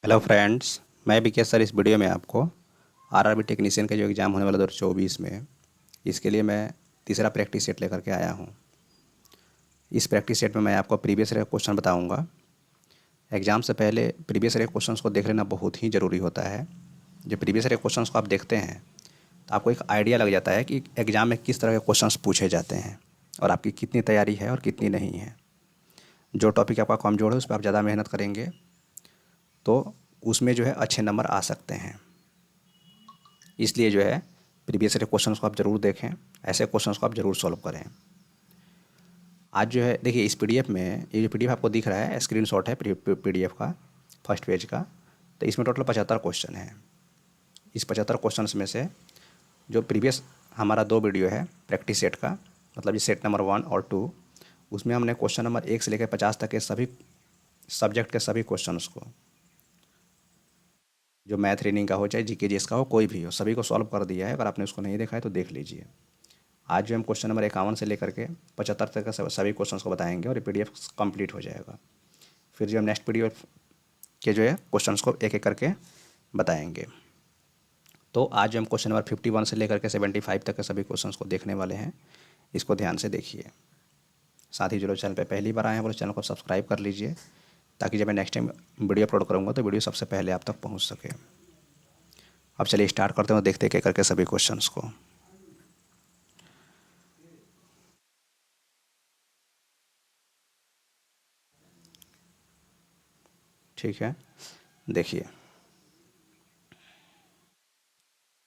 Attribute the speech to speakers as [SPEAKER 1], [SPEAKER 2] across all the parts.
[SPEAKER 1] Hello friends, मैं BK sir. इस video में आपको आरआरबी टेक्नीशियन का जो एग्ज़ाम होने वाला 2024 में, इसके लिए मैं तीसरा प्रैक्टिस सेट लेकर के आया हूँ। इस प्रैक्टिस सेट में मैं आपको प्रीवियस ईयर क्वेश्चन बताऊँगा। एग्ज़ाम से पहले प्रीवियस ईयर क्वेश्चंस को देख लेना बहुत ही ज़रूरी होता है। जब प्रीवियस ईयर क्वेश्चंस को आप देखते हैं तो आपको एक आइडिया लग जाता है कि एग्ज़ाम में किस तरह के क्वेश्चंस पूछे जाते हैं और आपकी कितनी तैयारी है और कितनी नहीं है। जो टॉपिक आपका कमज़ोर है उस पर आप ज़्यादा मेहनत करेंगे तो उसमें जो है अच्छे नंबर आ सकते हैं। इसलिए जो है प्रीवियस ईयर क्वेश्चंस को आप ज़रूर देखें, ऐसे क्वेश्चंस को आप ज़रूर सॉल्व करें। आज जो है देखिए, इस पीडीएफ में ये जो पीडीएफ आपको दिख रहा है, स्क्रीनशॉट है पीडीएफ का फर्स्ट पेज का। तो इसमें टोटल 75 क्वेश्चन है। इस 75 क्वेश्चंस में से जो प्रीवियस हमारा 2 वीडियो है प्रैक्टिस सेट का, मतलब ये सेट नंबर 1 और 2, उसमें हमने क्वेश्चन नंबर 1 से लेकर 50 तक के सभी सब्जेक्ट के सभी क्वेश्चंस को, जो मैथ रीडिंग का हो चाहे जीके जीएस का हो, कोई भी हो, सभी को सॉल्व कर दिया है। अगर आपने उसको नहीं देखा है तो देख लीजिए। आज जो हम क्वेश्चन नंबर 51 से लेकर के 75 तक का सभी क्वेश्चंस को बताएंगे और ये पीडीएफ कंप्लीट हो जाएगा। फिर जो हम नेक्स्ट पीडीएफ के जो है क्वेश्चंस को एक एक करके बताएंगे। तो आज जो हम क्वेश्चन नंबर 51 से लेकर के 75 तक के सभी क्वेश्चंस को देखने वाले हैं, इसको ध्यान से देखिए। साथ ही जो लोग चैनल पर पहली बार आए हैं वो चैनल को सब्सक्राइब कर लीजिए, ताकि जब मैं नेक्स्ट टाइम वीडियो अपलोड करूँगा तो वीडियो सबसे पहले आप तक पहुँच सके। अब चलिए स्टार्ट करते हैं, देखते हैं करके सभी क्वेश्चंस को। ठीक है, देखिए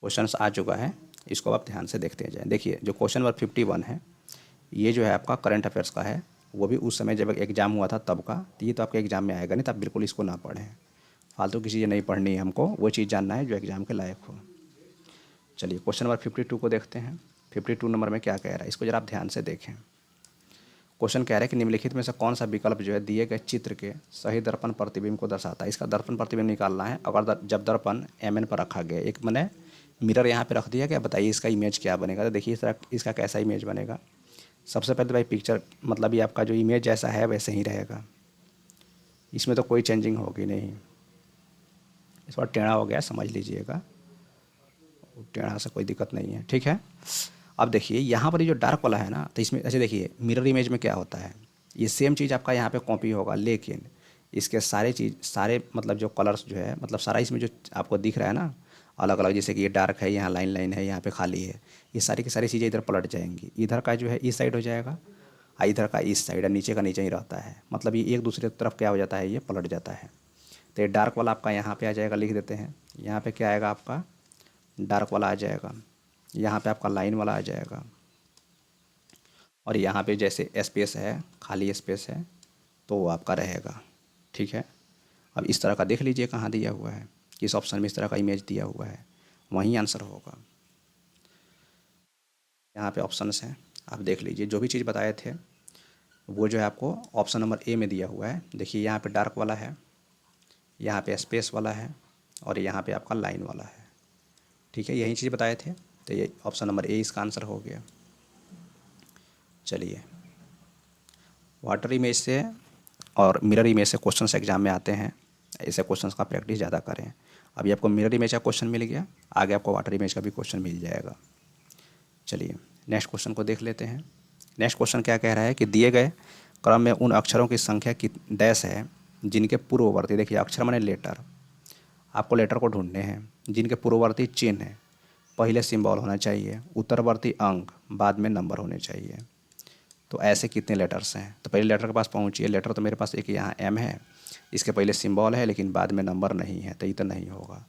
[SPEAKER 1] क्वेश्चंस आ चुका है, इसको आप ध्यान से देखते जाएं। देखिए जो क्वेश्चन नंबर 51 है, ये जो है आपका करंट अफेयर्स का है, वो भी उस समय जब एग्ज़ाम हुआ था तब का। तो ये तो आपके एग्ज़ाम में आएगा नहीं, तो आप बिल्कुल इसको ना पढ़ें। फालतू की चीज़ें नहीं पढ़नी है हमको, वो चीज़ जानना है जो एग्ज़ाम के लायक हो। चलिए क्वेश्चन नंबर 52 को देखते हैं। 52 नंबर में क्या कह रहा है, इसको जरा आप ध्यान से देखें। क्वेश्चन कह रहा है कि निम्नलिखित में से कौन सा विकल्प जो है दिए गए चित्र के सही दर्पण प्रतिबिंब को दर्शाता है। इसका दर्पण प्रतिबिंब निकालना है। अगर जब दर्पण एम पर रखा गया, एक मैंने मिरर यहाँ पे रख दिया, क्या बताइए इसका इमेज क्या बनेगा। तो देखिए इसका कैसा इमेज बनेगा। सबसे पहले तो भाई पिक्चर, मतलब ये आपका जो इमेज जैसा है वैसे ही रहेगा, इसमें तो कोई चेंजिंग होगी नहीं। इस बार टेढ़ा हो गया, समझ लीजिएगा, टेढ़ा से कोई दिक्कत नहीं है, ठीक है। अब देखिए यहाँ पर ये जो डार्क वाला है ना, तो इसमें ऐसे देखिए मिरर इमेज में क्या होता है, ये सेम चीज़ आपका यहाँ पे कॉपी होगा, लेकिन इसके सारे मतलब जो कलर्स जो है, मतलब सारा इसमें जो आपको दिख रहा है ना अलग अलग, जैसे कि ये डार्क है, यहाँ लाइन लाइन है, यहाँ पे खाली है, ये सारी की सारी चीज़ें इधर पलट जाएंगी। इधर का जो है इस साइड हो जाएगा और इधर का इस साइड, और नीचे का नीचे ही रहता है, मतलब ये एक दूसरे तरफ क्या हो जाता है, ये पलट जाता है। तो ये डार्क वाला आपका यहाँ पे आ जाएगा, लिख देते हैं। यहाँ पे क्या आएगा आपका, डार्क वाला आ जाएगा। यहाँ पे आपका लाइन वाला आ जाएगा, और यहाँ पे जैसे स्पेस है, खाली स्पेस है, तो वो आपका रहेगा, ठीक है। अब इस तरह का देख लीजिए कहाँ दिया हुआ है, किस ऑप्शन में इस तरह का इमेज दिया हुआ है, वहीं आंसर होगा। यहाँ पे ऑप्शंस हैं, आप देख लीजिए। जो भी चीज़ बताए थे वो जो है आपको ऑप्शन नंबर ए में दिया हुआ है। देखिए यहाँ पे डार्क वाला है, यहाँ पे स्पेस वाला है, और यहाँ पे आपका लाइन वाला है, ठीक है। यही चीज़ बताए थे, तो ये ऑप्शन नंबर ए इसका आंसर हो गया। चलिए, वाटर इमेज से और मिरर इमेज से क्वेश्चंस एग्जाम में आते हैं, ऐसे क्वेश्चंस का प्रैक्टिस ज़्यादा करें। अभी आपको मिरर इमेज का क्वेश्चन मिल गया, आगे आपको वाटर इमेज का भी क्वेश्चन मिल जाएगा। चलिए नेक्स्ट क्वेश्चन को देख लेते हैं। नेक्स्ट क्वेश्चन क्या कह रहा है कि दिए गए क्रम में उन अक्षरों की संख्या की डैश है जिनके पूर्ववर्ती, देखिए अक्षर माने लेटर, आपको लेटर को ढूंढने हैं, जिनके पूर्ववर्ती चिन्ह है पहले सिंबल होना चाहिए, उत्तरवर्ती अंक बाद में नंबर होने चाहिए। तो ऐसे कितने लेटर्स हैं, तो पहले लेटर के पास पहुंचिए। लेटर तो मेरे पास एक यहाँ एम है, इसके पहले सिंबल है लेकिन बाद में नंबर नहीं है, तो ये तो नहीं होगा।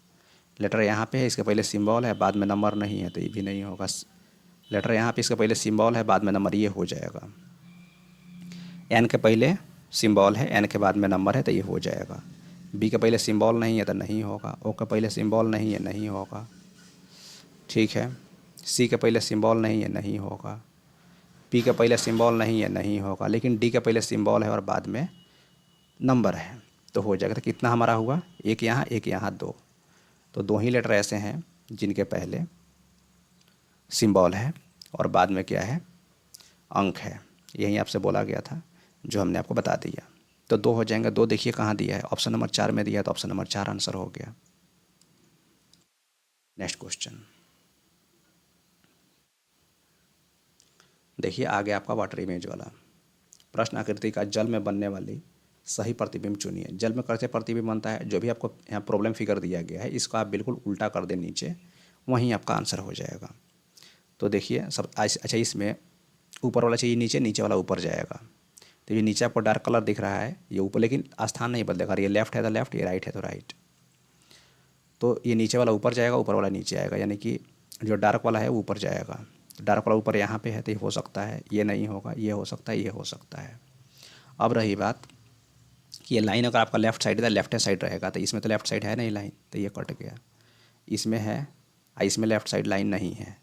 [SPEAKER 1] लेटर यहाँ पे है, इसके पहले सिंबल है, बाद में नंबर नहीं है, तो ये भी नहीं होगा। लेटर यहाँ पे, इसके पहले सिंबल है, बाद में नंबर, ये हो जाएगा। एन के पहले सिंबल है, एन के बाद में नंबर है, तो ये हो जाएगा। बी के पहले सिंबल नहीं है तो नहीं होगा। ओ के पहले सिंबल नहीं है, नहीं होगा, ठीक है। सी के पहले सिंबल नहीं है, नहीं होगा। पी के पहले सिंबल नहीं है, नहीं होगा। लेकिन डी के पहले सिंबल है और बाद में नंबर है, तो हो जाएगा। तो कितना हमारा हुआ, एक यहाँ एक यहाँ, दो। तो दो ही लेटर ऐसे हैं जिनके पहले सिंबल है और बाद में क्या है, अंक है। यही आपसे बोला गया था, जो हमने आपको बता दिया। तो 2 हो जाएंगे। 2 देखिए कहाँ दिया है, ऑप्शन नंबर 4 में दिया है, तो ऑप्शन नंबर 4 आंसर हो गया। नेक्स्ट क्वेश्चन देखिए, आगे आपका वाटर इमेज वाला प्रश्न आकृति का जल में बनने वाली सही प्रतिबिंब चुनिए। जल में कैसे प्रतिबिंब बनता है, जो भी आपको यहाँ प्रॉब्लम फिगर दिया गया है इसको आप बिल्कुल उल्टा कर दें नीचे, वहीं आपका आंसर हो जाएगा। तो देखिए सब अच्छा, इसमें ऊपर वाला चाहिए नीचे, नीचे वाला ऊपर जाएगा। तो ये नीचे आपको डार्क कलर दिख रहा है, ये ऊपर, लेकिन स्थान नहीं बदलेगा। ये लेफ्ट है तो लेफ्ट, ये राइट है तो राइट। तो ये नीचे वाला ऊपर जाएगा, ऊपर वाला नीचे आएगा, यानी कि जो डार्क वाला है वो ऊपर जाएगा। डार्क वाला ऊपर यहाँ पे है तो ये हो सकता है, ये नहीं होगा, ये हो सकता है, ये हो सकता है। अब रही बात कि ये लाइन अगर आपका लेफ्ट साइड है, लेफ्ट साइड रहेगा, तो इसमें तो लेफ्ट साइड है नहीं लाइन, तो ये कट गया। इसमें है, इसमें लेफ्ट साइड लाइन नहीं है,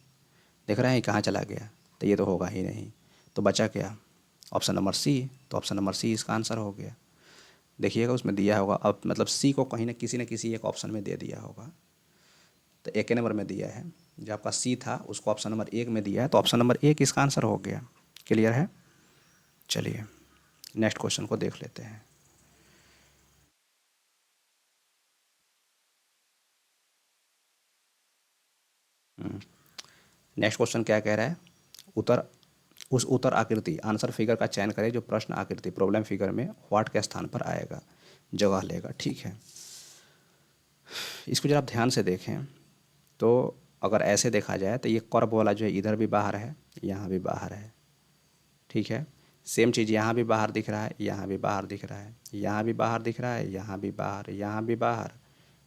[SPEAKER 1] देख रहे हैं कहाँ चला गया, तो ये तो होगा ही नहीं। तो बचा क्या, ऑप्शन नंबर सी। तो ऑप्शन नंबर सी इसका आंसर हो गया। देखिएगा उसमें दिया होगा, अब मतलब सी को कहीं ना किसी एक ऑप्शन में दे दिया होगा। तो एक नंबर में दिया है, जो आपका सी था उसको ऑप्शन नंबर 1 में दिया है, तो ऑप्शन नंबर 1 इसका आंसर हो गया। क्लियर है। चलिए नेक्स्ट क्वेश्चन को देख लेते हैं। नेक्स्ट क्वेश्चन क्या कह रहा है, उत्तर आकृति आंसर फिगर का चयन करें जो प्रश्न आकृति प्रॉब्लम फिगर में व्हाट के स्थान पर आएगा, जगह लेगा। ठीक है, इसको जरा आप ध्यान से देखें तो अगर ऐसे देखा जाए तो ये कर्व वाला जो है इधर भी बाहर है, यहाँ भी बाहर है। ठीक है, सेम चीज़ यहाँ भी बाहर दिख रहा है, यहाँ भी बाहर दिख रहा है, यहाँ भी बाहर दिख रहा है, यहाँ भी बाहर, यहाँ भी बाहर,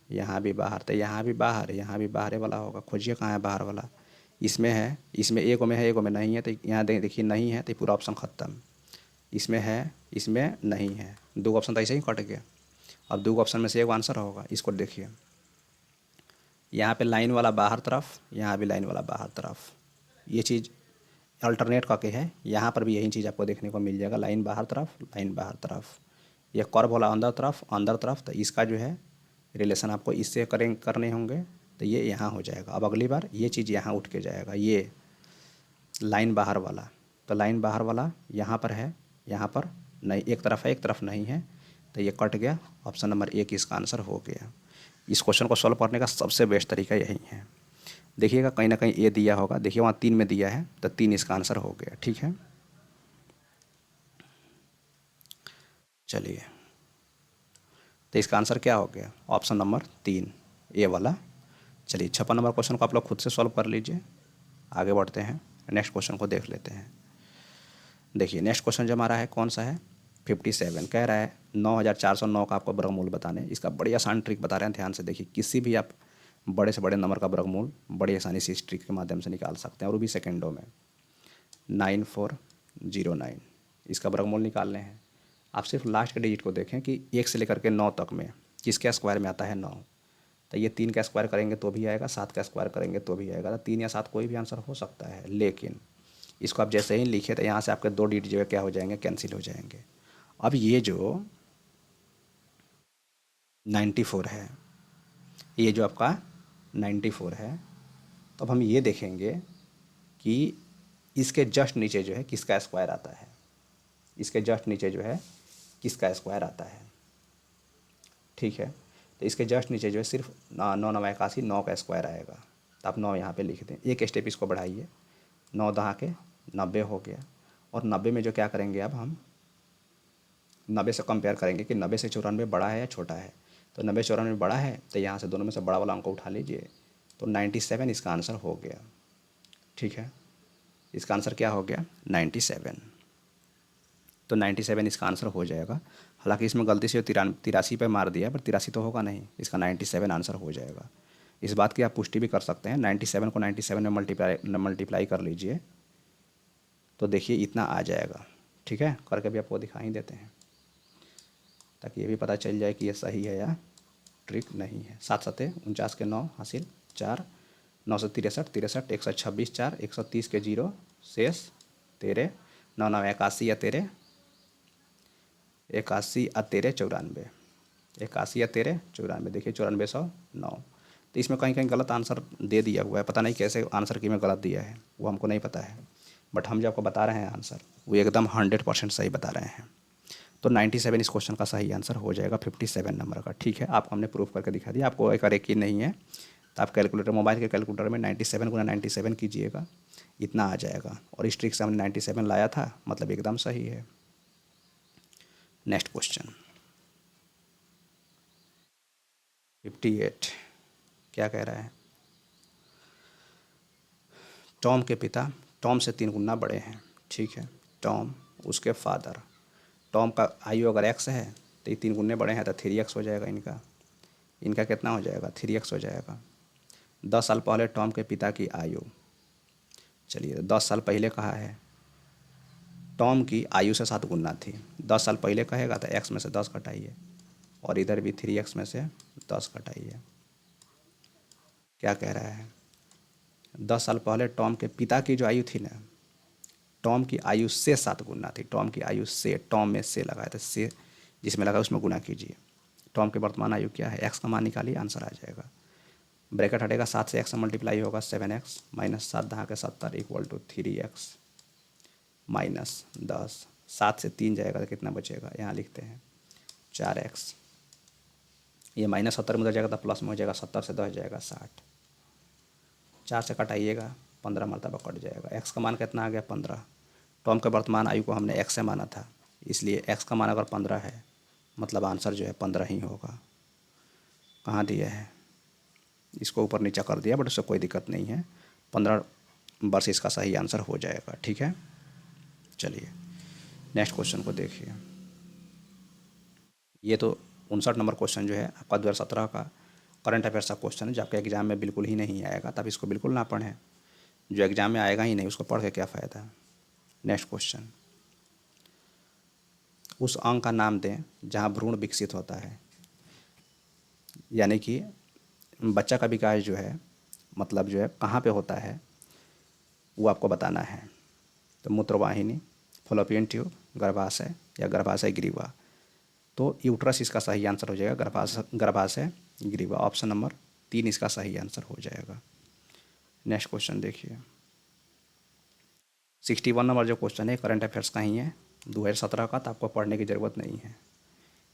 [SPEAKER 1] यहाँ भी बाहर, तो यहाँ भी बाहर, यहाँ भी बाहर वाला होगा। खोजिए कहाँ है बाहर वाला। इसमें है, इसमें एक में है, एक में नहीं है, तो यहाँ देखिए नहीं है, तो पूरा ऑप्शन ख़त्म। इसमें है, इसमें नहीं है, 2 ऑप्शन तो ऐसे ही कट गया। अब 2 ऑप्शन में से एक आंसर होगा। इसको देखिए, यहाँ पे लाइन वाला बाहर तरफ, यहाँ भी लाइन वाला बाहर तरफ, ये चीज़ अल्टरनेट करके है। यहाँ पर भी यही चीज़ आपको देखने को मिल जाएगा, लाइन बाहर तरफ, लाइन बाहर तरफ। ये कर्व वाला अंदर तरफ, अंदर तरफ, तो इसका जो है रिलेशन आपको इससे करने होंगे, तो ये यहाँ हो जाएगा। अब अगली बार ये चीज़ यहाँ उठ के जाएगा, ये लाइन बाहर वाला, तो लाइन बाहर वाला यहाँ पर है, यहाँ पर नहीं, एक तरफ है एक तरफ नहीं है, तो ये कट गया। ऑप्शन नंबर 1 इसका आंसर हो गया। इस क्वेश्चन को सॉल्व करने का सबसे बेस्ट तरीका यही है। देखिएगा कहीं ना कहीं ए दिया होगा, देखिए वहाँ 3 में दिया है, तो 3 इसका आंसर हो गया। ठीक है, चलिए तो इसका आंसर क्या हो गया, ऑप्शन नंबर 3 ए वाला। चलिए 56 नंबर क्वेश्चन को आप लोग खुद से सॉल्व कर लीजिए। आगे बढ़ते हैं, नेक्स्ट क्वेश्चन को देख लेते हैं। देखिए नेक्स्ट क्वेश्चन जो हमारा है कौन सा है, 57 कह रहा है 9409 का आपको वर्गमूल बताने। इसका बड़ी आसान ट्रिक बता रहे हैं, ध्यान से देखिए। किसी भी आप बड़े से बड़े नंबर का वर्गमूल बड़ी आसानी से इस ट्रिक के माध्यम से निकाल सकते हैं, और वो भी सेकेंडों में। 9409 इसका वर्गमूल निकालने हैं। आप सिर्फ लास्ट के डिजिट को देखें कि 1 से लेकर के 9 तक में किसके स्क्वायर में आता है 9। तो ये 3 का स्क्वायर करेंगे तो भी आएगा, 7 का स्क्वायर करेंगे तो भी आएगा। तो 3 या 7 कोई भी आंसर हो सकता है, लेकिन इसको आप जैसे ही लिखे तो यहाँ से आपके 2 डिजिट जो है क्या हो जाएंगे, कैंसिल हो जाएंगे। अब ये जो 94 है, ये जो आपका 94 है, तो अब हम ये देखेंगे कि इसके जस्ट नीचे जो है किसका स्क्वायर आता है। इसके जस्ट नीचे जो है किसका स्क्वायर आता है। ठीक है, तो इसके जस्ट नीचे जो है सिर्फ 9 9 81 9 का स्क्वायर आएगा। तो आप 9 यहाँ पे लिख दें, एक स्टेप इसको बढ़ाइए, 9 दहा के 90 हो गया। और 90 में जो क्या करेंगे, अब हम 90 से कंपेयर करेंगे कि 90 से 94 बड़ा है या छोटा है। तो 90 94 बड़ा है, तो यहाँ से दोनों में से बड़ा वाला अंक उठा लीजिए, तो 97 इसका आंसर हो गया। ठीक है, इसका आंसर क्या हो गया, 97। तो 97 इसका आंसर हो जाएगा। हालांकि इसमें गलती से 83 पे मार दिया है, पर 83 तो होगा नहीं, इसका 97 आंसर हो जाएगा। इस बात की आप पुष्टि भी कर सकते हैं, 97 को 97 में मल्टीप्लाई कर लीजिए, तो देखिए इतना आ जाएगा। ठीक है, करके भी आपको दिखा ही देते हैं ताकि ये भी पता चल जाए कि ये सही है या ट्रिक नहीं है। 7 7 49 के 9 हासिल 4, 9 से 63 63, 126 4, 130 के 0 शेष 13, 9 9 81 या 13, 81 या 13 94, 81 या 13 94, देखिए 94 100 9। तो इसमें कहीं कहीं गलत आंसर दे दिया हुआ है, पता नहीं कैसे आंसर की में गलत दिया है, वो हमको नहीं पता है, बट हम जो आपको बता रहे हैं आंसर वो एकदम 100% सही बता रहे हैं। तो 97 इस क्वेश्चन का सही आंसर हो जाएगा 57 नंबर का। ठीक है, आपको हमने प्रूफ करके दिखा दिया। आपको एक यकीन नहीं है तो आप कैलकुलेटर, मोबाइल के कैलकुलेटर में 97 गुना 97 कीजिएगा, इतना आ जाएगा। और इस ट्रिक से हमने 97 लाया था, मतलब एकदम सही है। नेक्स्ट क्वेश्चन 58 क्या कह रहा है? टॉम के पिता टॉम से 3 गुना बड़े हैं। ठीक है, टॉम उसके फादर, टॉम का आयु अगर एक्स है तो ये 3 गुने बड़े हैं तो 3x हो जाएगा इनका। इनका कितना हो जाएगा? 3x हो जाएगा। 10 साल पहले टॉम के पिता की आयु, चलिए 10 साल पहले कहा है, टॉम की आयु से 7 गुना थी। 10 साल पहले कहेगा तो x में से 10 घटाइए, और इधर भी 3x में से 10 घटाइए। क्या कह रहा है? 10 साल पहले टॉम के पिता की जो आयु थी ना, टॉम की आयु से 7 गुना थी। टॉम की आयु से, टॉम में से लगाया था, से जिसमें लगा उसमें गुना कीजिए। टॉम की वर्तमान आयु क्या है? एक्स का मान निकालिए, आंसर आ जाएगा। ब्रैकेट हटेगा, 7 से एक्स मल्टीप्लाई होगा 7x माइनस 7 दहा के 70 इक्वल टू 3x माइनस 10। 7 से 3 जाएगा तो कितना बचेगा? यहाँ लिखते हैं 4x। ये माइनस 70 में उधर जाएगा तो प्लस में हो जाएगा, 70 से 10 जाएगा 60। 4 से कटाइएगा, 15 मरतबा कट जाएगा। एक्स का मान कितना आ गया? 15। टॉम के वर्तमान आयु को हमने एक्स से माना था, इसलिए एक्स का मान अगर 15 है मतलब आंसर जो है 15 ही होगा। कहाँ दिया है? इसको ऊपर नीचे कर दिया, बट उससे कोई दिक्कत नहीं है। 15 वर्ष इसका सही आंसर हो जाएगा। ठीक है, चलिए नेक्स्ट क्वेश्चन को देखिए। ये तो 59 नंबर क्वेश्चन जो है आपका 2017 का करंट अफेयर्स का क्वेश्चन है, जो आपके एग्जाम में बिल्कुल ही नहीं आएगा। तब इसको बिल्कुल ना पढ़ें, जो एग्जाम में आएगा ही नहीं उसको पढ़ के क्या फ़ायदा। नेक्स्ट क्वेश्चन, उस अंग का नाम दें जहाँ भ्रूण विकसित होता है। यानी कि बच्चा का विकास जो है, मतलब जो है कहाँ पे होता है वो आपको बताना है। तो मूत्रवाहिनी, फॉलोपियन ट्यूब, गर्भाशय या गर्भाशय ग्रीवा। तो यूट्रस इसका सही आंसर हो जाएगा, गर्भाशय ग्रीवा। ऑप्शन नंबर 3 इसका सही आंसर हो जाएगा। नेक्स्ट क्वेश्चन देखिए, 61 नंबर जो क्वेश्चन है करंट अफेयर्स का ही है, 2017 का। तो आपको पढ़ने की ज़रूरत नहीं है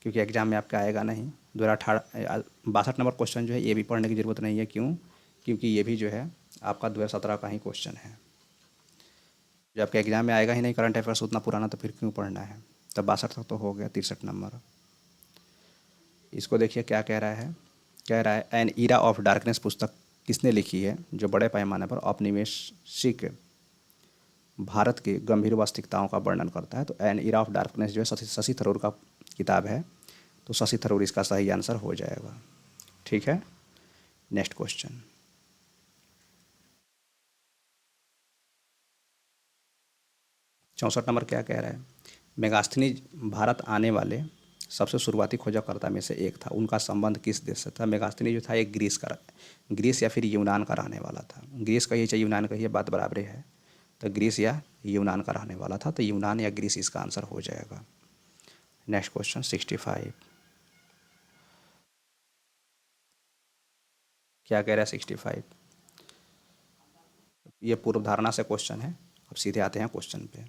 [SPEAKER 1] क्योंकि एग्जाम में आपका आएगा नहीं। 2018 62 नंबर क्वेश्चन जो है ये भी पढ़ने की ज़रूरत नहीं है। क्यों? क्योंकि ये भी जो है आपका 2017 का ही क्वेश्चन है, जो आपके एग्जाम में आएगा ही नहीं करंट अफेयर्स उतना पुराना, तो फिर क्यों पढ़ना है। तब 62 तक तो हो गया। 63 नंबर, इसको देखिए क्या कह रहा है। कह रहा है एन ईरा ऑफ डार्कनेस पुस्तक किसने लिखी है, जो बड़े पैमाने पर औपनिवेशिक भारत की गंभीर वास्तविकताओं का वर्णन करता है। तो एन ईरा ऑफ डार्कनेस जो है शशि थरूर का किताब है, तो शशि थरूर इसका सही आंसर हो जाएगा। ठीक है, नेक्स्ट क्वेश्चन, 64 नंबर क्या कह रहा है? मेगास्थनीज भारत आने वाले सबसे शुरुआती खोजकर्ता में से एक था। उनका संबंध किस देश से था? मेगास्थनी जो था एक ग्रीस या फिर यूनान का रहने वाला था। ग्रीस कहिए चाहे यूनान कहिए, बात बराबर है। तो ग्रीस या यूनान का रहने वाला था, तो यूनान या ग्रीस इसका आंसर हो जाएगा। नेक्स्ट क्वेश्चन 65 क्या कह रहा है? 65 ये पूर्व धारणा से क्वेश्चन है। अब सीधे आते हैं क्वेश्चन पे।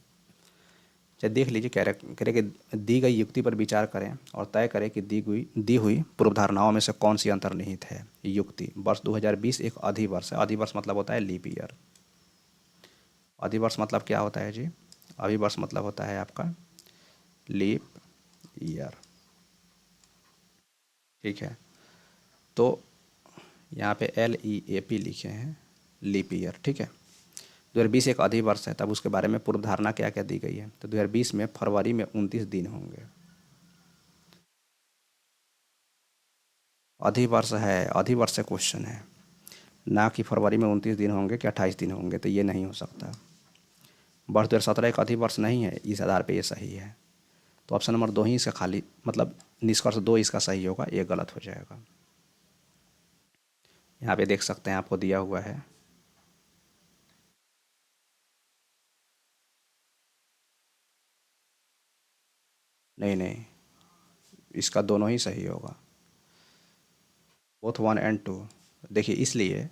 [SPEAKER 1] चाहे देख लीजिए, कह रहे कि दी गई युक्ति पर विचार करें और तय करें कि दी हुई पूर्व धारणाओं में से कौन सी अंतर्निहित है। युक्ति, वर्ष 2020 एक अधिवर्ष है। अधिवर्ष मतलब होता है लीप ईयर। अधिवर्ष मतलब क्या होता है जी? अभिवर्ष मतलब होता है आपका लीप ईयर। ठीक है, तो यहाँ पे LEAP लिखे हैं, लीप ईयर। ठीक है, 2020 एक अधिवर्ष है, तब उसके बारे में पूर्व धारणा क्या क्या दी गई है। तो 2020 में फरवरी में 29 दिन होंगे। अधिवर्ष है, अधिवर्ष से क्वेश्चन है, ना कि फरवरी में 29 दिन होंगे कि 28 दिन होंगे, तो ये नहीं हो सकता। वर्ष 2017 एक अधिवर्ष नहीं है, इस आधार पे ये सही है। तो ऑप्शन नंबर 2 ही इसका खाली, मतलब निष्कर्ष 2 इसका सही होगा, ये गलत हो जाएगा। यहाँ पे देख सकते हैं आपको दिया हुआ है। नहीं नहीं, इसका दोनों ही सही होगा, बोथ 1 और 2। देखिए इसलिए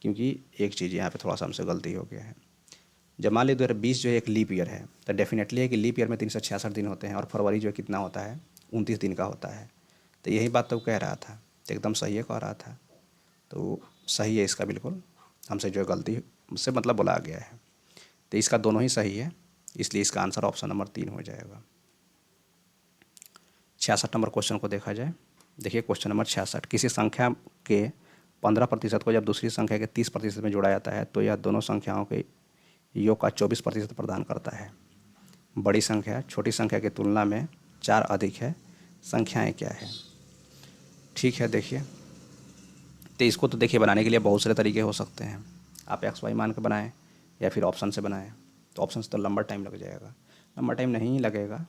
[SPEAKER 1] क्योंकि एक चीज़ यहाँ पे थोड़ा सा हमसे गलती हो गया है। जब मान लीजिए 2020 जो है एक लीप ईयर है, तो डेफिनेटली है कि लीप ईयर में 366 दिन होते हैं और फरवरी जो है कितना होता है, 29 दिन का होता है। तो यही बात तो कह रहा था, तो एकदम सही है कह रहा था। तो सही है इसका बिल्कुल, हमसे जो गलती से मतलब बोला गया है। तो इसका दोनों ही सही है, इसलिए इसका आंसर ऑप्शन नंबर 3 हो जाएगा। 66 नंबर क्वेश्चन को देखा जाए। देखिए क्वेश्चन नंबर 66, किसी संख्या के 15% को जब दूसरी संख्या के 30% में जोड़ा जाता है तो यह दोनों संख्याओं के योग का 24% प्रदान करता है। बड़ी संख्या छोटी संख्या की तुलना में 4 अधिक है, संख्याएं क्या है? ठीक है, देखिए तो इसको तो देखिए बनाने के लिए बहुत सारे तरीके हो सकते हैं। आप एक्स वाई मान के बनाएं या फिर ऑप्शन से बनाएं। तो ऑप्शन से तो लंबा टाइम लग जाएगा, लंबा टाइम नहीं लगेगा।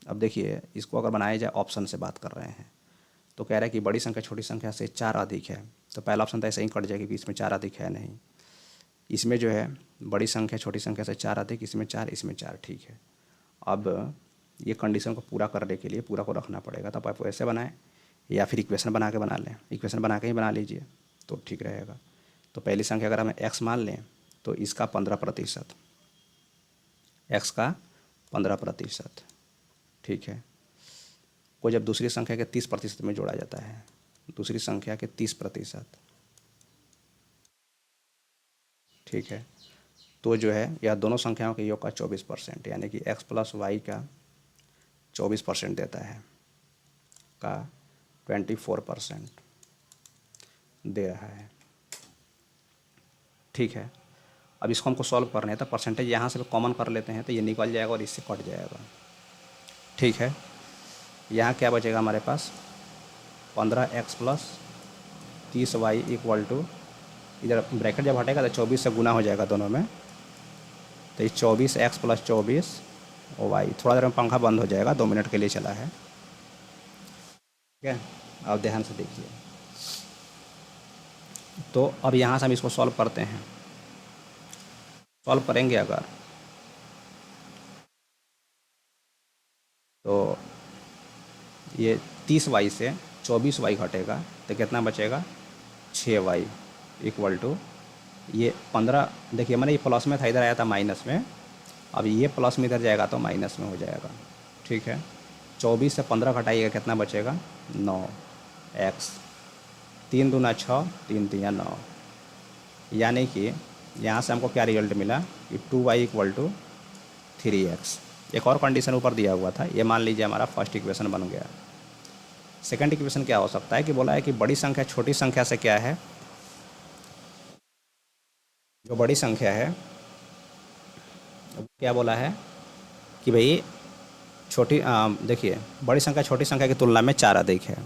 [SPEAKER 1] अब देखिए इसको अगर बनाया जाए, ऑप्शन से बात कर रहे हैं तो कह रहा है कि बड़ी संख्या छोटी संख्या से 4 अधिक है, तो पहला ऑप्शन तो ऐसे ही कट जाएगा कि इसमें 4 अधिक है नहीं। इसमें जो है बड़ी संख्या छोटी संख्या से 4 अधिक, इसमें 4 इसमें 4, ठीक है। अब ये कंडीशन को पूरा करने के लिए पूरा को रखना पड़ेगा, तो आप ऐसे बनाएं या फिर इक्वेशन बना के बना लें। इक्वेशन बना के ही बना लीजिए तो ठीक रहेगा। तो पहली संख्या अगर हम एक्स मान लें तो इसका 15%, एक्स का 15%, ठीक है। को जब दूसरी संख्या के 30% में जोड़ा जाता है, दूसरी संख्या के 30%, ठीक है, तो जो है यह दोनों संख्याओं के योग का 24%, यानी कि एक्स प्लस वाई का 24% देता है, का 24% दे रहा है, ठीक है। अब इसको हमको सॉल्व करना है, तो परसेंटेज यहाँ से कॉमन कर लेते हैं तो ये निकल जाएगा और इससे कट जाएगा, ठीक है। यहाँ क्या बचेगा हमारे पास, 15x plus 30y equal to, इधर ब्रैकेट जब हटेगा तो 24 से गुना हो जाएगा दोनों में, तो ये 24x प्लस 24y। थोड़ा देर में पंखा बंद हो जाएगा, 2 मिनट के लिए चला है, ठीक है। अब ध्यान से देखिए, तो अब यहाँ से हम इसको सॉल्व करते हैं। सॉल्व करेंगे अगर तो ये 30y से 24y घटेगा तो कितना बचेगा, 6y इक्वल टू, ये 15, देखिए मैंने ये प्लस में था, इधर आया था माइनस में, अब ये प्लस में इधर जाएगा तो माइनस में हो जाएगा, ठीक है। 24 से 15 घटाइएगा कितना बचेगा, 9x, 3 दूना 6, 3 तिया 9, यानी कि यहाँ से हमको क्या रिजल्ट मिला कि 2y इक्वल टू 3x। एक और कंडीशन ऊपर दिया हुआ था, ये मान लीजिए हमारा फर्स्ट इक्वेशन बन गया। सेकंड इक्वेशन क्या हो सकता है कि बोला है कि बड़ी संख्या छोटी संख्या से क्या है, जो बड़ी संख्या है क्या बोला है कि भाई छोटी, देखिए बड़ी संख्या छोटी संख्या की तुलना में 4 अधिक है,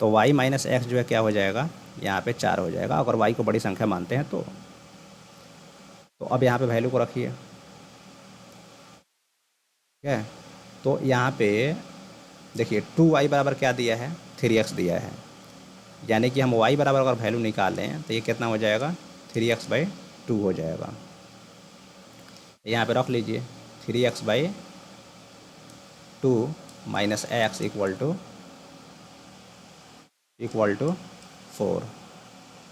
[SPEAKER 1] तो y माइनस एक्स जो है क्या हो जाएगा, यहाँ पे 4 हो जाएगा अगर y को बड़ी संख्या मानते हैं तो। अब यहाँ पे वैल्यू को रखिए, ठीक है। तो यहाँ पे देखिए 2y बराबर क्या दिया है, 3x दिया है, यानी कि हम y बराबर अगर वैल्यू निकालें तो ये कितना हो जाएगा, 3x/2 हो जाएगा। यहाँ पे रख लीजिए 3x/2 minus x equal to 4,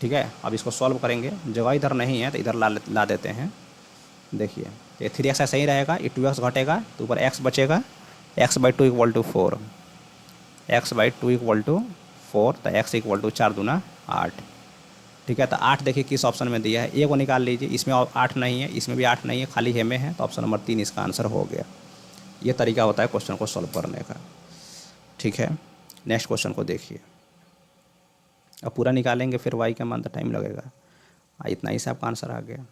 [SPEAKER 1] ठीक है। अब इसको सॉल्व करेंगे, जगह इधर नहीं है तो इधर ला देते हैं। देखिए ये 3x ऐसा ही रहेगा, ये 2x घटेगा तो ऊपर x बचेगा, x/2 equal to 4, x/2 equal to 4, तो x इक्वल टू 4 दूना 8, ठीक है। तो 8 देखिए किस ऑप्शन में दिया है, ए को निकाल लीजिए, इसमें 8 नहीं है, इसमें भी 8 नहीं है, खाली हे में है, तो ऑप्शन नंबर 3 इसका आंसर हो गया। ये तरीका होता है क्वेश्चन को सॉल्व करने का, ठीक है। नेक्स्ट क्वेश्चन को देखिए, अब पूरा निकालेंगे फिर y का मान तो टाइम लगेगा, इतना ही से आपका आंसर आ गया।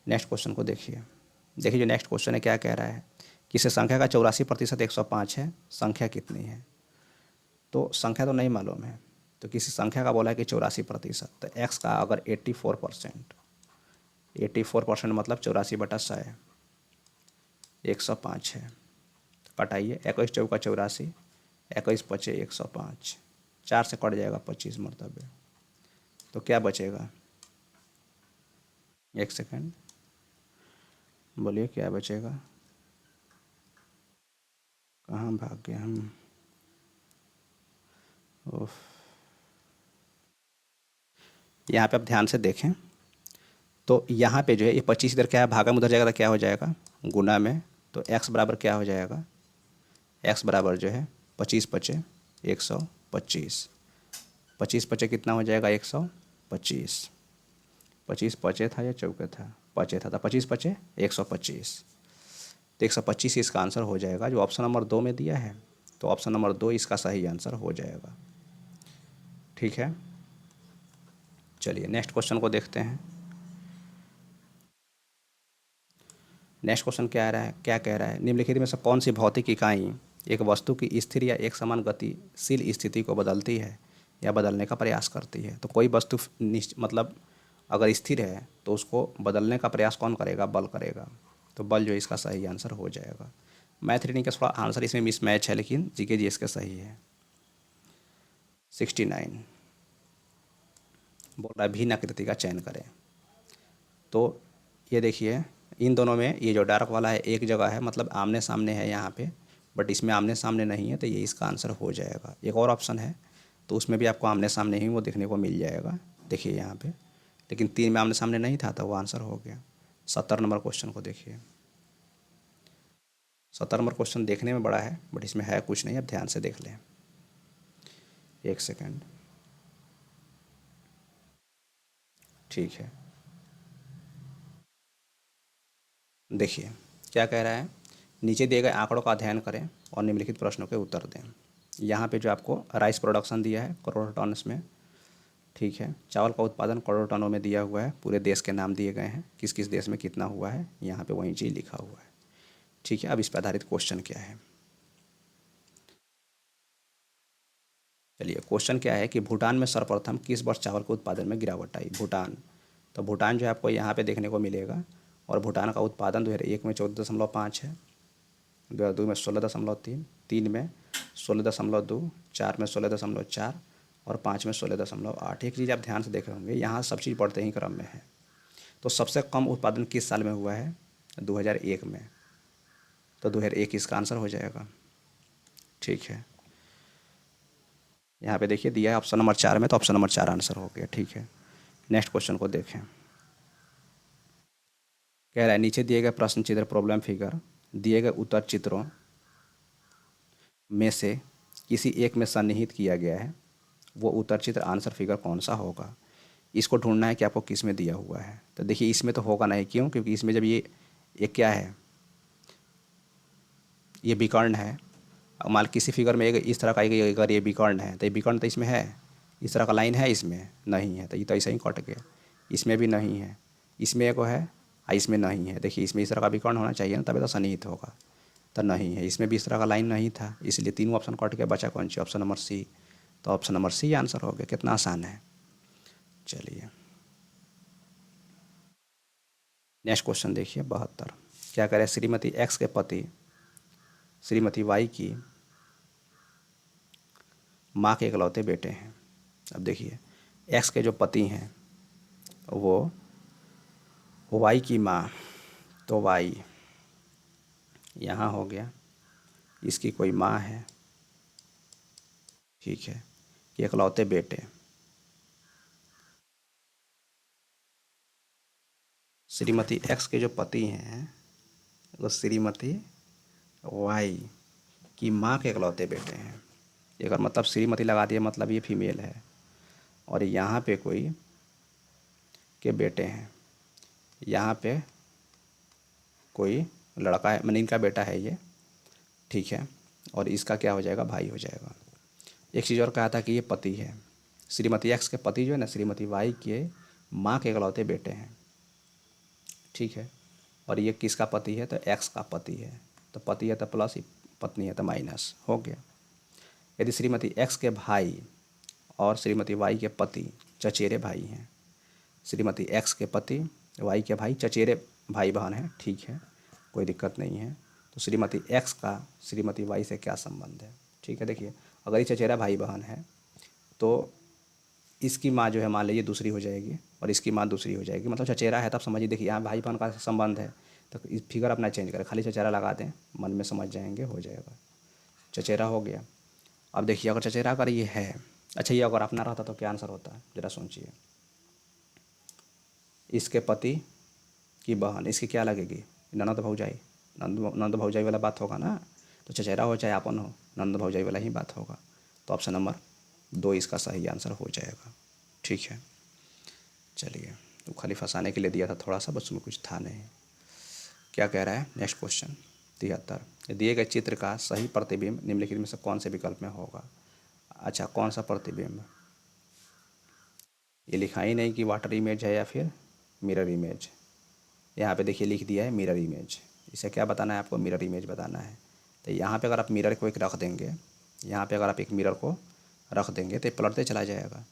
[SPEAKER 1] नेक्स्ट क्वेश्चन को देखिए, देखिए जो नेक्स्ट क्वेश्चन है क्या कह रहा है, किसी संख्या का 84% 105 है, संख्या कितनी है। तो संख्या तो नहीं मालूम है, तो किसी संख्या का बोला है कि 84%, तो x का अगर 84%, 84% मतलब 84/100, 105 है, तो कटाइए, 21 चौका 84, 21 पचे 105, 4 से कट जाएगा 25 मरतबे, तो क्या बचेगा, एक सेकेंड बोलिए क्या बचेगा, कहाँ भाग गए हम, यहाँ पे आप ध्यान से देखें तो यहाँ पे जो है ये 25 इधर क्या है, भागा में उधर जाएगा तो क्या हो जाएगा, गुना में। तो x बराबर क्या हो जाएगा, x बराबर जो है 25 पचे 125, 25 पचे कितना हो जाएगा 125, 25 पचे था या चौके था, पचे था, तो 25 पचे 125, तो 125 इसका आंसर हो जाएगा जो ऑप्शन नंबर 2 में दिया है। तो ऑप्शन नंबर 2 इसका सही आंसर हो जाएगा। ठीक है, चलिए नेक्स्ट क्वेश्चन को देखते हैं। नेक्स्ट क्वेश्चन क्या आ रहा है, क्या कह रहा है, निम्नलिखित में से कौन सी भौतिक इकाई एक वस्तु की स्थिर या एक समान गतिशील स्थिति को बदलती है या बदलने का प्रयास करती है। तो कोई वस्तु मतलब अगर स्थिर है तो उसको बदलने का प्रयास कौन करेगा, बल करेगा। तो बल जो इसका सही आंसर हो जाएगा। मैथ रीडिंग का थोड़ा आंसर इसमें मिसमैच है, लेकिन जीके जी इसका सही है। 69 बोल रहा है भिन्न आकृति का चयन करें। तो ये देखिए इन दोनों में ये जो डार्क वाला है एक जगह है, मतलब आमने सामने है यहाँ पे, बट इसमें आमने सामने नहीं है, तो ये इसका आंसर हो जाएगा। एक और ऑप्शन है तो उसमें भी आपको आमने सामने ही वो देखने को मिल जाएगा, देखिए यहाँ पे, लेकिन 3 में आमने सामने नहीं था तो वो आंसर हो गया। 70 नंबर क्वेश्चन को देखिए। 70 नंबर क्वेश्चन देखने में बड़ा है बट इसमें है कुछ नहीं, अब ध्यान से देख लें। एक सेकेंड, ठीक है, देखिए क्या कह रहा है, नीचे दिए गए आंकड़ों का अध्ययन करें और निम्नलिखित प्रश्नों के उत्तर दें। यहाँ पे जो आपको राइस प्रोडक्शन दिया है करोड़ टन में, ठीक है, चावल का उत्पादन करोड़ टनों में दिया हुआ है, पूरे देश के नाम दिए गए हैं, किस किस देश में कितना हुआ है यहाँ पे वही चीज़ लिखा हुआ है। ठीक है, अब इस पर आधारित क्वेश्चन क्या है, चलिए क्वेश्चन क्या है कि भूटान में सर्वप्रथम किस वर्ष चावल के उत्पादन में गिरावट आई। भूटान, तो भूटान जो है आपको यहाँ पे देखने को मिलेगा, और भूटान का उत्पादन 2001 में 14.5 है, 2002 में 16.3, 3 में 16.2, 4 में 16.4 और 5 में 16.8। एक चीज़ आप ध्यान से देखे होंगे, यहाँ सब चीज़ बढ़ते ही क्रम में है। तो सबसे कम उत्पादन किस साल में हुआ है, 2001 में, तो 2001 इसका आंसर हो जाएगा। ठीक है, यहाँ पे देखिए दिया है ऑप्शन नंबर 4 में, तो ऑप्शन नंबर 4 आंसर हो गया। ठीक है, नेक्स्ट क्वेश्चन को देखें। कह रहा है नीचे दिए गए प्रश्न चित्र प्रॉब्लम फिगर दिए गए उत्तर चित्रों में से किसी एक में सन्निहित किया गया है, वो उत्तर चित्र आंसर फिगर कौन सा होगा। इसको ढूंढना है कि आपको किस में दिया हुआ है। तो देखिए इसमें तो होगा नहीं, क्यों, क्योंकि इसमें जब ये क्या है, ये विकर्ण है। अब मान किसी फिगर में इस तरह का अगर ये विकर्ण है तो ये विकर्ण तो इसमें है, इस तरह का लाइन है, इसमें नहीं है, तो ये तो ऐसा ही कट गया। इसमें भी नहीं है, इसमें एक है, इसमें नहीं है। देखिए इसमें इस तरह का विकर्ण होना चाहिए ना, तभी तो सन्निहित होगा, तो नहीं है। इसमें भी इस तरह का लाइन नहीं था, इसलिए तीनों ऑप्शन कट के बचा कौन सी, ऑप्शन नंबर सी। तो ऑप्शन नंबर सी आंसर हो गया। कितना आसान है। चलिए नेक्स्ट क्वेश्चन देखिए 72। क्या करें, श्रीमती एक्स के पति श्रीमती वाई की माँ के इकलौते बेटे हैं। अब देखिए एक्स के जो पति हैं वो वाई की माँ, तो वाई यहाँ हो गया, इसकी कोई माँ है, ठीक है, कि इकलौते बेटे श्रीमती एक्स के जो पति हैं वो श्रीमती वाई की माँ के इकलौते बेटे हैं। अगर मतलब श्रीमती लगा दिए मतलब ये फीमेल है, और यहाँ पे कोई के बेटे हैं, यहाँ पे कोई लड़का है, मैंने इनका बेटा है ये, ठीक है, और इसका क्या हो जाएगा, भाई हो जाएगा। एक चीज़ और कहा था कि ये पति है, श्रीमती एक्स के पति जो है ना श्रीमती वाई के माँ के इकलौते बेटे हैं, ठीक है, और ये किसका पति है, तो एक्स का पति है। तो पति है तो प्लस, पत्नी है तो माइनस हो गया। यदि श्रीमती एक्स के भाई और श्रीमती वाई के पति चचेरे भाई हैं, श्रीमती एक्स के पति वाई के भाई चचेरे भाई बहन हैं, ठीक है, कोई दिक्कत नहीं है। तो श्रीमती एक्स का श्रीमती वाई से क्या संबंध है, ठीक है। देखिए अगर ये चचेरा भाई बहन है तो इसकी माँ जो है मान लीजिए दूसरी हो जाएगी और इसकी माँ दूसरी हो जाएगी, मतलब चचेरा है तब समझिए। देखिए यहाँ भाई बहन का संबंध है, तो इस फिगर अपना चेंज करें, खाली चचेरा लगा दें, मन में समझ जाएंगे, हो जाएगा, चचेरा हो गया। अब देखिए अगर चचेरा अगर ये है, अच्छा ये अगर अपना रहता तो क्या आंसर होता है, ज़रा सोचिए। इसके पति की बहन, इसकी क्या लगेगी? ननद भौजाई। ननद भौजाई वाला बात होगा ना, तो चचेरा हो चाहे आपन हो, ननद भौजाई वाला ही बात होगा। तो ऑप्शन नंबर 2 इसका सही आंसर हो जाएगा। ठीक है, चलिए, तो खाली फंसाने के लिए दिया था थोड़ा सा, बस उसमें कुछ था नहीं। क्या कह रहा है नेक्स्ट क्वेश्चन 73, दिए गए चित्र का सही प्रतिबिंब निम्नलिखित में से कौन से विकल्प में होगा? अच्छा, कौन सा प्रतिबिंब? ये लिखा ही नहीं कि वाटर इमेज है या फिर मिरर इमेज। यहाँ पे देखिए लिख दिया है मिरर इमेज। इसे क्या बताना है आपको? मिरर इमेज बताना है। तो यहाँ पे अगर आप मिरर को एक रख देंगे, यहाँ पे अगर आप एक मिरर को रख देंगे तो ये पलटते चला जाएगा,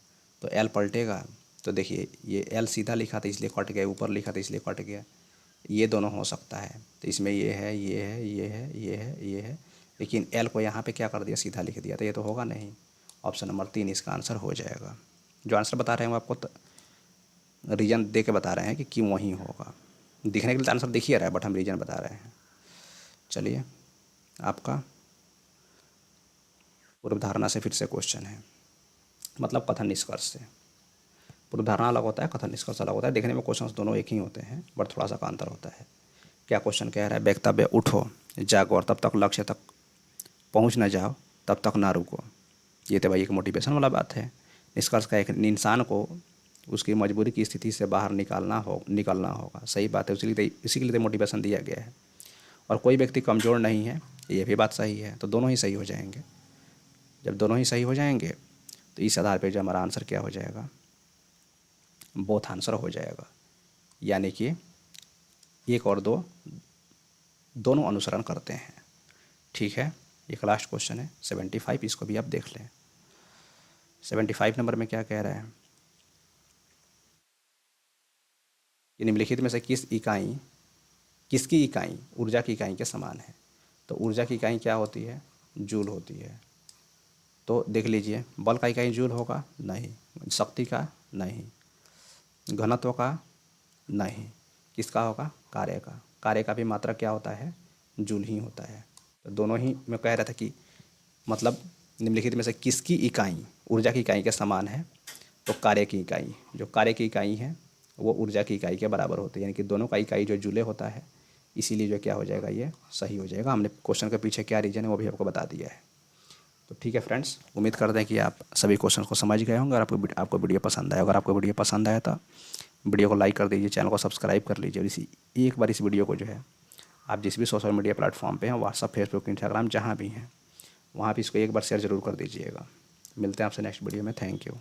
[SPEAKER 1] तो एल पलटेगा। तो देखिए ये एल सीधा लिखा था इसलिए कट गया, ऊपर लिखा था इसलिए कट गया। ये दोनों हो सकता है, तो इसमें ये है, ये है, ये है, ये है, ये है, लेकिन एल को यहाँ पे क्या कर दिया? सीधा लिख दिया, तो ये तो होगा नहीं। ऑप्शन नंबर 3 इसका आंसर हो जाएगा। जो आंसर बता रहे हैं वो आपको रीजन दे के बता रहे हैं कि क्यों वहीं होगा। दिखने के लिए तो आंसर दिख ही रहा है, बट हम रीजन बता रहे हैं। चलिए, आपका पूर्व धारणा से फिर से क्वेश्चन है, मतलब कथन निष्कर्ष से। पूर्व धारणा अलग होता है, कथन निष्कर्ष अलग होता है। देखने में क्वेश्चंस दोनों एक ही होते हैं, बट थोड़ा सा का अंतर होता है। क्या क्वेश्चन कह रहा है? वक्तव्य उठो, जागो और तब तक लक्ष्य तक पहुंच न जाओ, तब तक ना रुको। ये तो भाई एक मोटिवेशन वाला बात है। निष्कर्ष का एक इंसान को उसकी मजबूरी की स्थिति से बाहर निकलना होगा। सही बात है, इसी के लिए तो मोटिवेशन दिया गया है। और कोई व्यक्ति कमज़ोर नहीं है, ये भी बात सही है। तो दोनों ही सही हो जाएंगे। जब दोनों ही सही हो जाएंगे तो इस आधार पर जो हमारा आंसर क्या हो जाएगा? बोथ आंसर हो जाएगा। यानी कि 1 और 2 दोनों अनुसरण करते हैं। ठीक है, एक लास्ट क्वेश्चन है 75, इसको भी आप देख लें। 75 नंबर में क्या कह रहे हैं कि निम्नलिखित में से किसकी इकाई ऊर्जा की इकाई के समान है? तो ऊर्जा की इकाई क्या होती है? जूल होती है। तो देख लीजिए, बल का इकाई जूल होगा? नहीं। शक्ति का? नहीं। घनत्व का? नहीं। किसका होगा? कार्य का। कार्य का भी मात्रा क्या होता है? जूल ही होता है। तो दोनों ही मैं कह रहा था कि मतलब निम्नलिखित में से किसकी इकाई ऊर्जा की इकाई के समान है? तो कार्य की इकाई, जो कार्य की इकाई है वो ऊर्जा की इकाई के बराबर होती है, यानी कि दोनों का इकाई जो जूले होता है। इसीलिए जो क्या हो जाएगा, ये सही हो जाएगा। हमने क्वेश्चन के पीछे क्या रीजन है वो भी आपको बता दिया है। तो ठीक है फ्रेंड्स, उम्मीद करते हैं कि आप सभी क्वेश्चन को समझ गए होंगे और आपको वीडियो पसंद आया। अगर आपको वीडियो पसंद आया तो वीडियो को लाइक कर दीजिए, चैनल को सब्सक्राइब कर लीजिए। और एक बार इस वीडियो को जो है आप जिस भी सोशल मीडिया प्लेटफॉर्म पे हैं, व्हाट्सअप, फेसबुक, इंस्टाग्राम, जहाँ भी हैं, वहाँ भी इसको एक बार शेयर ज़रूर कर दीजिएगा। मिलते हैं आपसे नेक्स्ट वीडियो में। Thank you.